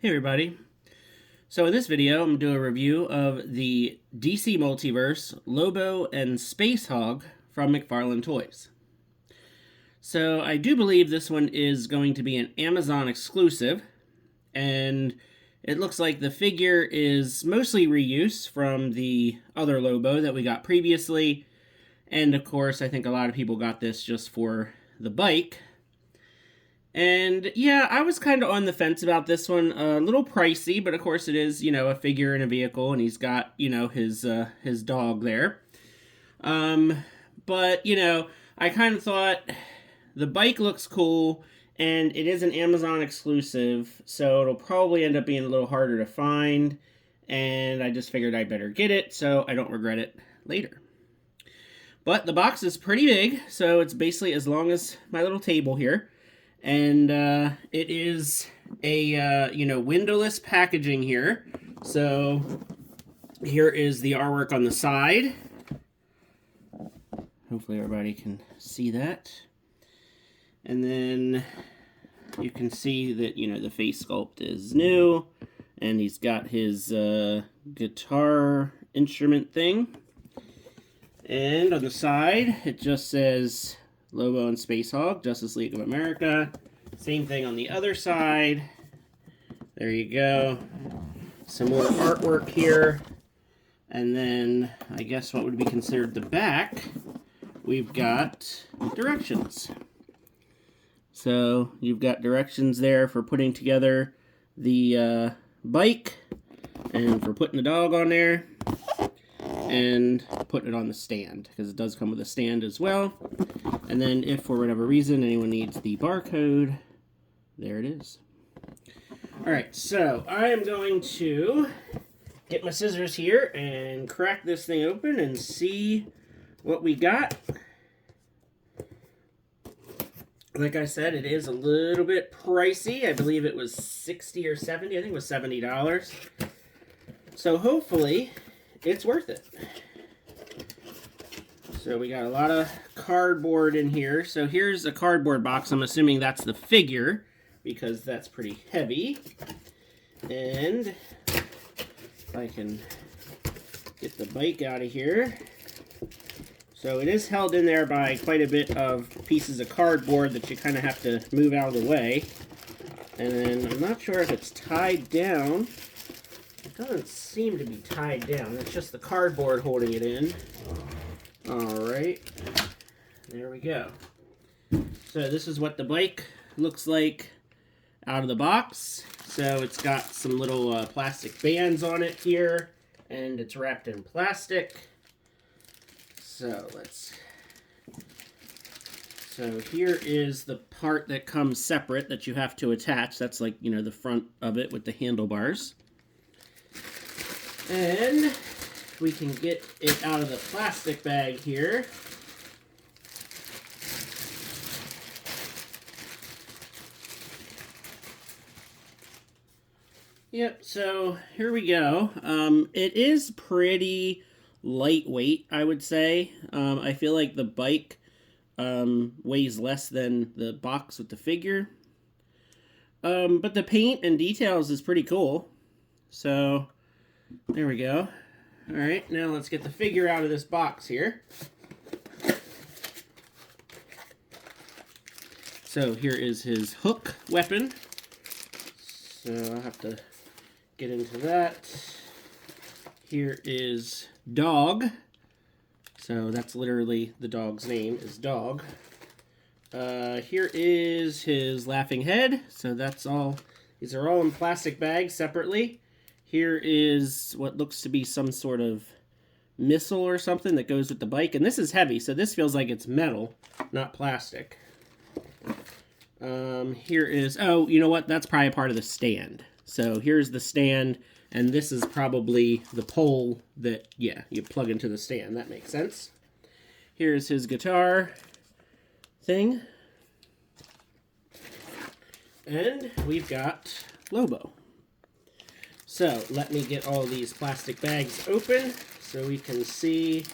Hey everybody. So in this video, I'm going to do a review of the DC Multiverse Lobo and Spacehog from McFarlane Toys. So I do believe this one is going to be an Amazon exclusive, and it looks like the figure is mostly reuse from the other Lobo that we got previously, and of course I think a lot of people got this just for the bike. And yeah, I was kind of on the fence about this one. A little pricey, but of course it is, a figure in a vehicle, and he's got, his dog there. But, I kind of thought the bike looks cool, and it is an Amazon exclusive, so it'll probably end up being a little harder to find, and I just figured I'd better get it so I don't regret it later. But the box is pretty big, so it's basically as long as my little table here. And it is a, windowless packaging here. So here is the artwork on the side. Hopefully everybody can see that. And then you can see that, the face sculpt is new. And he's got his guitar instrument thing. And on the side, it just says Lobo and Spacehog, Justice League of America. Same thing on the other side. There you go. Some more artwork here. And then, I guess what would be considered the back, we've got directions. So, you've got directions there for putting together the bike, and for putting the dog on there, and putting it on the stand, because it does come with a stand as well. And then if for whatever reason anyone needs the barcode, there it is. Alright, so I am going to get my scissors here and crack this thing open and see what we got. Like I said, it is a little bit pricey. I believe it was $60 or $70. I think it was $70. So hopefully it's worth it. So we got a lot of cardboard in here. So here's a cardboard box. I'm assuming that's the figure, because that's pretty heavy. And if I can get the bike out of here. So it is held in there by quite a bit of pieces of cardboard that you kind of have to move out of the way. And then I'm not sure if it's tied down. It doesn't seem to be tied down. It's just the cardboard holding it in. Alright, there we go. So this is what the bike looks like out of the box. So it's got some little plastic bands on it here, and it's wrapped in plastic. So here is the part that comes separate that you have to attach. That's like, the front of it with the handlebars. And we can get it out of the plastic bag here. Yep, so here we go. It is pretty lightweight, I would say. I feel like the bike weighs less than the box with the figure. But the paint and details is pretty cool. So there we go. Alright, now let's get the figure out of this box here. So here is his hook weapon. So I'll have to get into that. Here is Dawg. So that's literally the dog's name, is Dawg. Here is his laughing head. So that's all. These are all in plastic bags separately. Here is what looks to be some sort of missile or something that goes with the bike. And this is heavy, so this feels like it's metal, not plastic. Here is... Oh, you know what? That's probably part of the stand. So here's the stand, and this is probably the pole that, yeah, you plug into the stand. That makes sense. Here's his guitar thing. And we've got Lobo. So let me get all these plastic bags open so we can see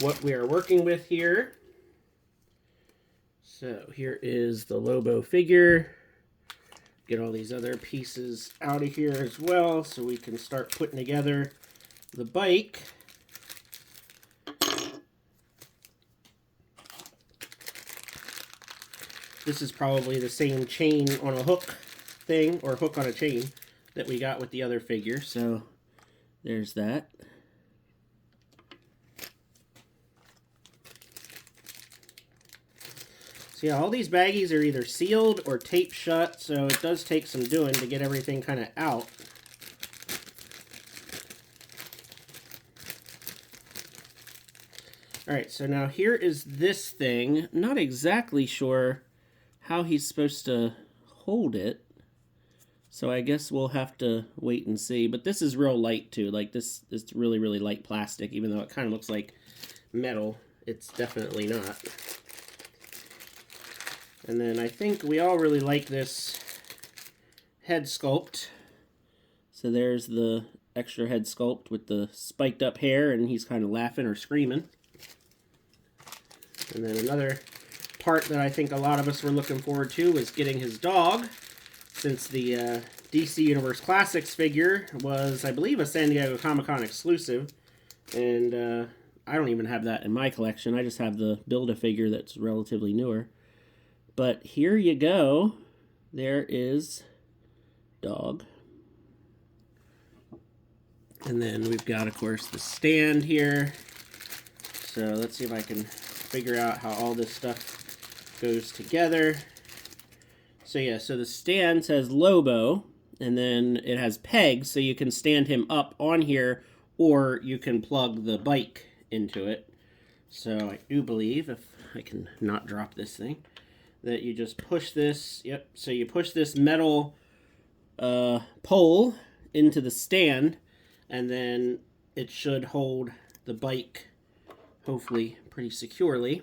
what we are working with here. So here is the Lobo figure. get all these other pieces out of here as well so we can start putting together the bike. This is probably the same chain on a hook thing, or hook on a chain, that we got with the other figure. So there's that. So yeah, all these baggies are either sealed or taped shut, so it does take some doing to get everything kind of out. Alright, so now here is this thing. Not exactly sure how he's supposed to hold it, so I guess we'll have to wait and see. But this is real light too. Like this is really, really light plastic, even though it kind of looks like metal. It's definitely not. And then I think we all really like this head sculpt. So there's the extra head sculpt with the spiked up hair, and he's kind of laughing or screaming. And then another part that I think a lot of us were looking forward to was getting his dog, since the DC Universe Classics figure was, I believe, a San Diego Comic-Con exclusive. And I don't even have that in my collection. I just have the Build-A-Figure that's relatively newer. But here you go. There is Dawg. And then we've got, of course, the stand here. So let's see if I can figure out how all this stuff goes together. So yeah, so the stand says Lobo, and then it has pegs, so you can stand him up on here, or you can plug the bike into it. So I do believe, if I can not drop this thing, that you just push this, yep, so you push this metal pole into the stand, and then it should hold the bike, hopefully, pretty securely.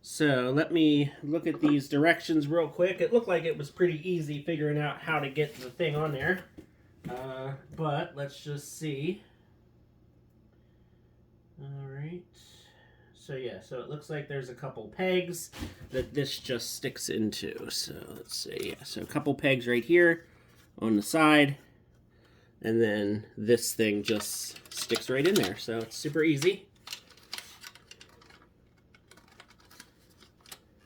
So let me look at these directions real quick. It looked like it was pretty easy figuring out how to get the thing on there. But let's just see. Alright. So yeah, so it looks like there's a couple pegs that this just sticks into. So let's see, yeah, so a couple pegs right here on the side, and then this thing just sticks right in there. So it's super easy.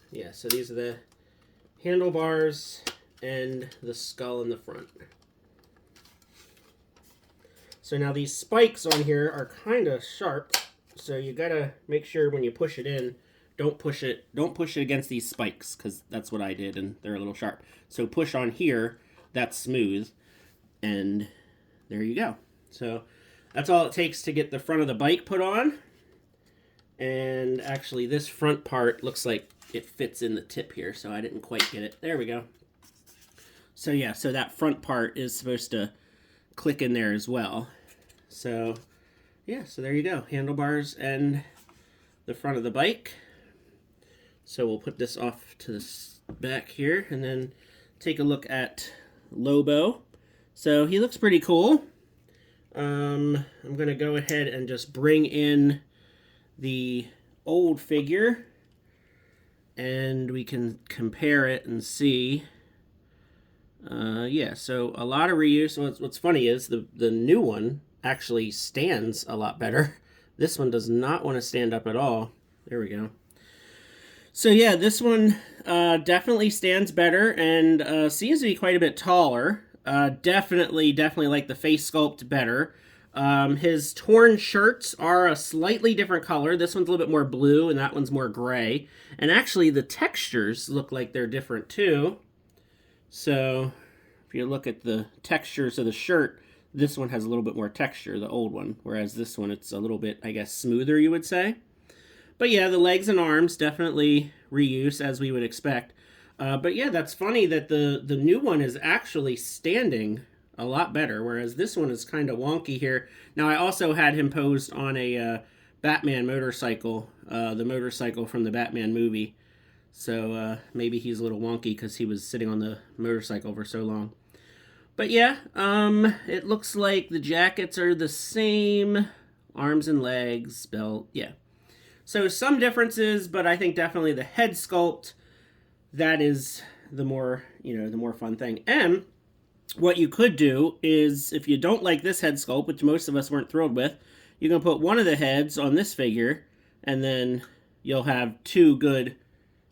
Yeah, so these are the handlebars and the skull in the front. So now these spikes on here are kind of sharp. So you gotta make sure when you push it in, don't push it against these spikes, because that's what I did, and they're a little sharp. So push on here, that's smooth, and there you go. So that's all it takes to get the front of the bike put on. And actually this front part looks like it fits in the tip here, so I didn't quite get it. There we go. So yeah, so that front part is supposed to click in there as well. So yeah, so there you go, handlebars and the front of the bike. So we'll put this off to the back here, and then take a look at Lobo. So he looks pretty cool. I'm gonna go ahead and just bring in the old figure, and we can compare it and see. Yeah, so a lot of reuse. What's funny is the new one actually stands a lot better. This one does not want to stand up at all. There we go. So yeah, this one definitely stands better, and seems to be quite a bit taller. Definitely like the face sculpt better. His torn shirts are a slightly different color. This one's a little bit more blue, and that one's more gray. And actually, the textures look like they're different too. So if you look at the textures of the shirt, this one has a little bit more texture, the old one, whereas this one, it's a little bit, I guess, smoother, you would say. But yeah, the legs and arms, definitely reuse, as we would expect. But yeah, that's funny that the new one is actually standing a lot better, whereas this one is kind of wonky here. Now, I also had him posed on a Batman motorcycle, the motorcycle from the Batman movie. So maybe he's a little wonky because he was sitting on the motorcycle for so long. But yeah, it looks like the jackets are the same. Arms and legs, belt, yeah. So some differences, but I think definitely the head sculpt, that is the more, the more fun thing. And what you could do is, if you don't like this head sculpt, which most of us weren't thrilled with, you can put one of the heads on this figure, and then you'll have two good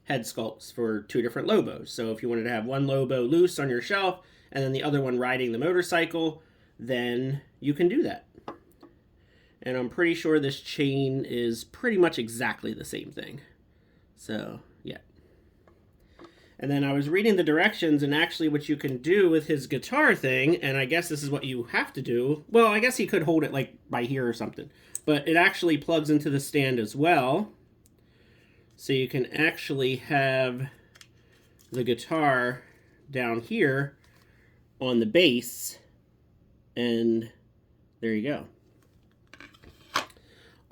head sculpts for two different Lobos. So if you wanted to have one Lobo loose on your shelf, and then the other one riding the motorcycle, then you can do that. And I'm pretty sure this chain is pretty much exactly the same thing. So, yeah. And then I was reading the directions, and actually what you can do with his guitar thing, and I guess this is what you have to do. Well, I guess he could hold it like by here or something. But it actually plugs into the stand as well. So you can actually have the guitar down here on the base. And there you go.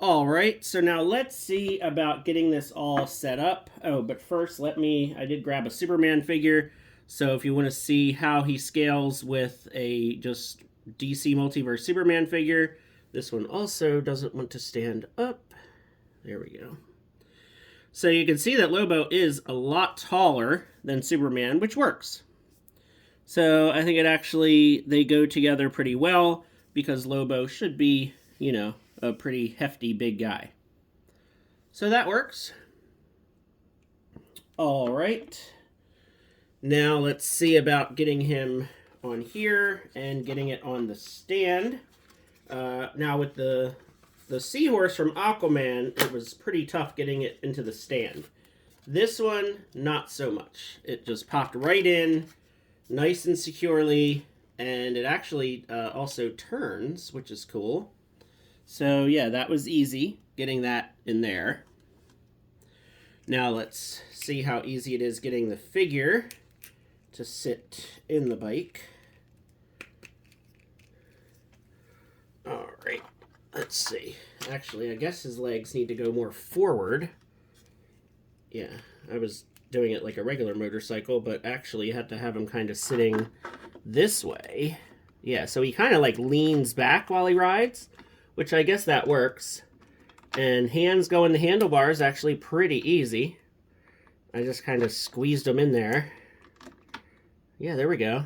All right, so now let's see about getting this all set up. Oh, but first I did grab a Superman figure. So if you want to see how he scales with a just DC Multiverse Superman figure, this one also doesn't want to stand up. There we go. So you can see that Lobo is a lot taller than Superman, which works. So I think they go together pretty well, because Lobo should be, a pretty hefty big guy. So that works. All right. Now let's see about getting him on here and getting it on the stand. Now with the seahorse from Aquaman, it was pretty tough getting it into the stand. This one, not so much. It just popped right in, nice and securely, and it actually also turns, which is cool. So yeah, that was easy, getting that in there. Now let's see how easy it is getting the figure to sit in the bike. All right, let's see. Actually, I guess his legs need to go more forward. Yeah, I was doing it like a regular motorcycle, but actually you have to have him kind of sitting this way. Yeah, so he kind of like leans back while he rides, which I guess that works. And hands go in the handlebars, actually pretty easy. I just kind of squeezed them in there. Yeah, there we go.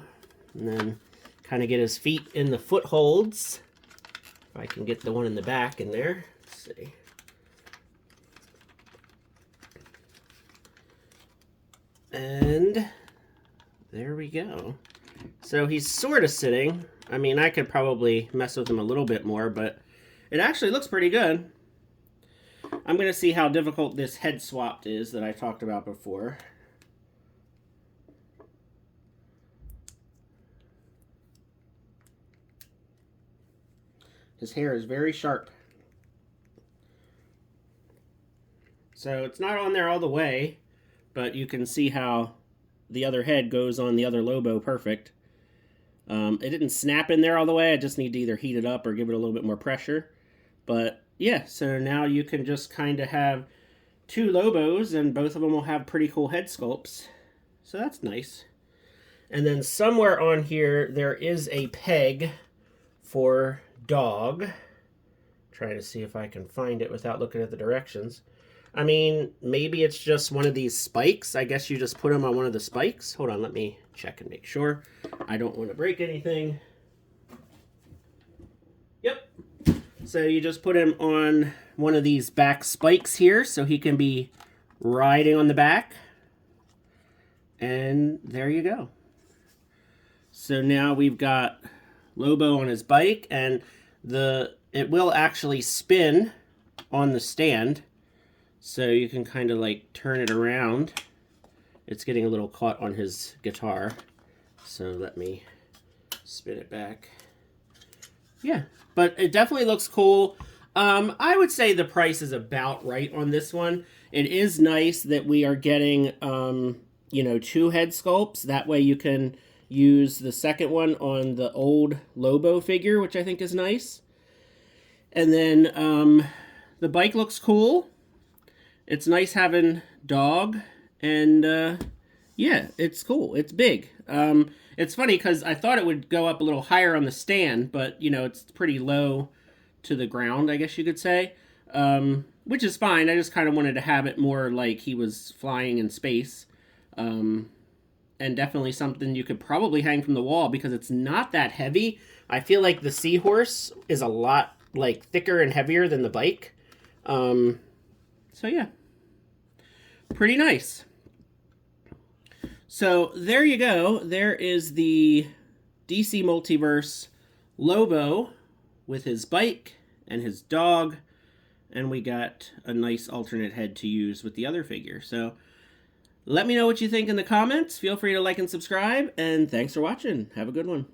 And then kind of get his feet in the footholds. If I can get the one in the back in there. Let's see. And there we go. So he's sort of sitting. I mean, I could probably mess with him a little bit more, but it actually looks pretty good. I'm going to see how difficult this head swap is that I talked about before. His hair is very sharp. So it's not on there all the way, but you can see how the other head goes on the other Lobo perfect. It didn't snap in there all the way. I just need to either heat it up or give it a little bit more pressure. But yeah, so now you can just kind of have two Lobos, and both of them will have pretty cool head sculpts. So that's nice. And then somewhere on here, there is a peg for Dawg. Trying to see if I can find it without looking at the directions. I mean, maybe it's just one of these spikes. I guess you just put them on one of the spikes. Hold on, let me check and make sure. I don't want to break anything. Yep. So you just put him on one of these back spikes here so he can be riding on the back. And there you go. So now we've got Lobo on his bike, and it will actually spin on the stand. So you can kind of like turn it around. It's getting a little caught on his guitar. So let me spin it back. Yeah, but it definitely looks cool. I would say the price is about right on this one. It is nice that we are getting, two head sculpts. That way you can use the second one on the old Lobo figure, which I think is nice. And then the bike looks cool. It's nice having Dawg, and yeah, it's cool. It's big. It's funny because I thought it would go up a little higher on the stand, but, it's pretty low to the ground, I guess you could say, which is fine. I just kind of wanted to have it more like he was flying in space. And and definitely something you could probably hang from the wall because it's not that heavy. I feel like the Seahorse is a lot like thicker and heavier than the bike. So yeah, pretty nice. So there you go. There is the DC Multiverse Lobo with his bike and his dog, and we got a nice alternate head to use with the other figure. So let me know what you think in the comments. Feel free to like and subscribe, and thanks for watching. Have a good one.